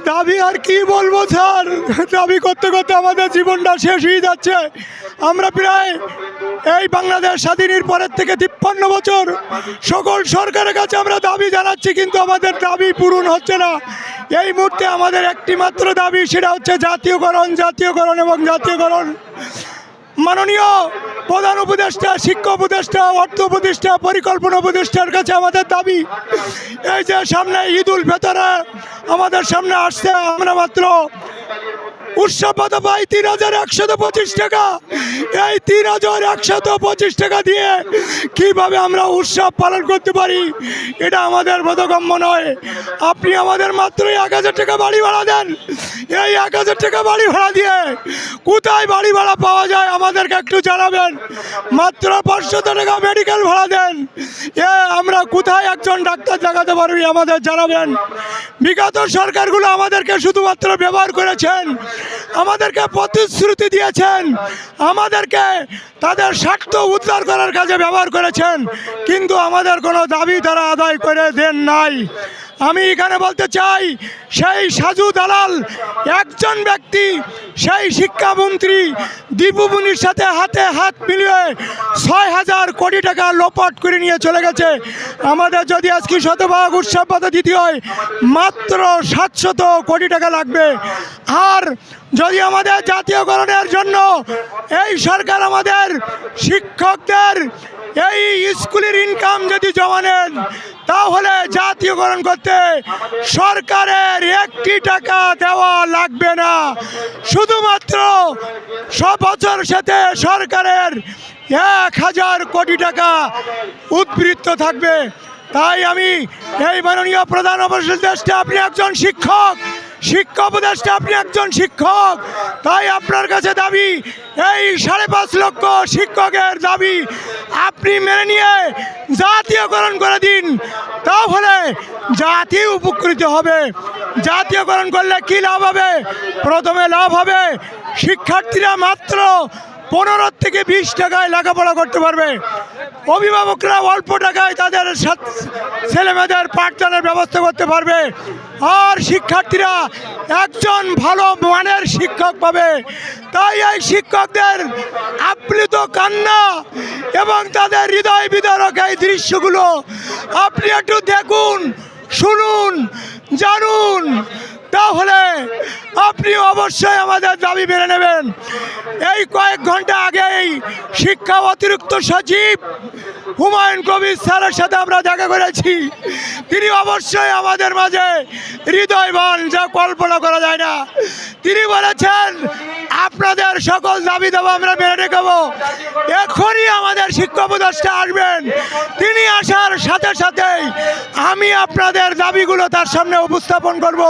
দাবি আর কি বলবো স্যার, দাবি করতে করতে আমাদের জীবনটা শেষ হয়ে যাচ্ছে। আমরা প্রায় এই বাংলাদেশ স্বাধীনের পরের থেকে 53 বছর সকল সরকারের কাছে আমরা দাবি জানাচ্ছি, কিন্তু আমাদের দাবি পূরণ হচ্ছে না। এই মুহূর্তে আমাদের একটি মাত্র দাবি, সেটা হচ্ছে জাতীয়করণ, জাতীয়করণ এবং জাতীয়করণ। মাননীয় প্রধান উপদেষ্টা, শিক্ষা উপদেষ্টা, অর্থ উপদেষ্টা, পরিকল্পনা উপদেষ্টার কাছে আমাদের দাবি, এই যে সামনে ঈদ উল ফিতরে আমাদের সামনে আসছে, আমরা মাত্র উৎসব ভাতা পাই ৩,১২৫ টাকা। এই ৩,১২৫ টাকা দিয়ে কিভাবে আমরা উৎসব পালন করতে পারি, এটা আমাদের বোধগম্য নয়। আপনি আমাদের মাত্রই ১,০০০ টাকা বাড়ি ভাড়া দেন। এই ১,০০০ টাকা বাড়ি ভাড়া দিয়ে কোথায় বাড়ি ভাড়া পাওয়া যায় আমাদেরকে একটু জানাবেন। মাত্র ৫০০ টাকা মেডিকেল ভাড়া দেন, আমরা কোথায় একজন ডাক্তার দেখাতে পারবি আমাদের জানাবেন। বিগত সরকারগুলো আমাদেরকে শুধুমাত্র ব্যবহার করেছেন, আমাদেরকে প্রতিশ্রুতি দিয়েছেন, আমাদেরকে তাদের স্বার্থ উদ্ধার করার কাজে ব্যবহার করেছেন, কিন্তু আমাদের কোনো দাবি তারা আদায় করে দেন নাই। আমি এখানে বলতে চাই, সেই সাজু দালাল একজন ব্যক্তি, সেই শিক্ষামন্ত্রী দীপুমনির সাথে হাতে হাত মিলিয়ে ৬,০০০ কোটি টাকা লোপাট করে নিয়ে চলে গেছে। আমাদের যদি আজকে শতভাগ উৎসব ভাতা দিতে হয়, মাত্র ৭০০ কোটি টাকা লাগবে। আর যদি আমাদের জাতীয়করণের জন্য এই সরকার আমাদের শিক্ষকদের এই স্কুলের ইনকাম যদি জমা নেন, তাহলে জাতীয়করণ করতে সরকারের ১টি টাকা দেওয়া লাগবে না। শুধুমাত্র সব বছর সাথে সরকারের ১,০০০ কোটি টাকা উদ্বৃত্ত থাকবে। তাই আমি এই মাননীয় প্রধান উপদেষ্টা, আপনি একজন শিক্ষক, শিক্ষা উপদেষ্টা আপনি একজন শিক্ষক, তাই আপনার কাছে দাবি, এই ৫.৫ লক্ষ শিক্ষকের দাবি আপনি মেনে নিয়ে জাতীয়করণ করে দিন, তাহলে জাতি উপকৃত হবে। জাতীয়করণ করলে কি লাভ হবে? প্রথমে লাভ হবে শিক্ষার্থীরা মাত্র ১৫ থেকে ২০ টাকায় লেখাপড়া করতে পারবে, অভিভাবকরা অল্প টাকায় তাদের ছেলেমেয়েদের পাঠদানের ব্যবস্থা করতে পারবে, আর শিক্ষার্থীরা একজন ভালো মানের শিক্ষক পাবে। তাই এই শিক্ষকদের আপ্লুত কান্না এবং তাদের হৃদয় বিদারক এই দৃশ্যগুলো আপনি একটু দেখুন, শুনুন, জানুন, তাহলে আপনি অবশ্যই আমাদের দাবি মেনে নেবেন। এই কয়েক ঘন্টা আগেই শিক্ষা অতিরিক্ত সচিব হুমায়ুন কবির স্যারের সাথে আমরা দেখা করেছি। তিনি অবশ্যই আমাদের মাঝে হৃদয়বান, যা কল্পনা করা যায় না। তিনি বলেছেন, আপনাদের সকল দাবি দাবা আমরা মেনে নেব। এখনই আমাদের শিক্ষা উপদেষ্টা আসবেন, তিনি আসার সাথে সাথেই আমি আপনাদের দাবিগুলো তার সামনে উপস্থাপন করব।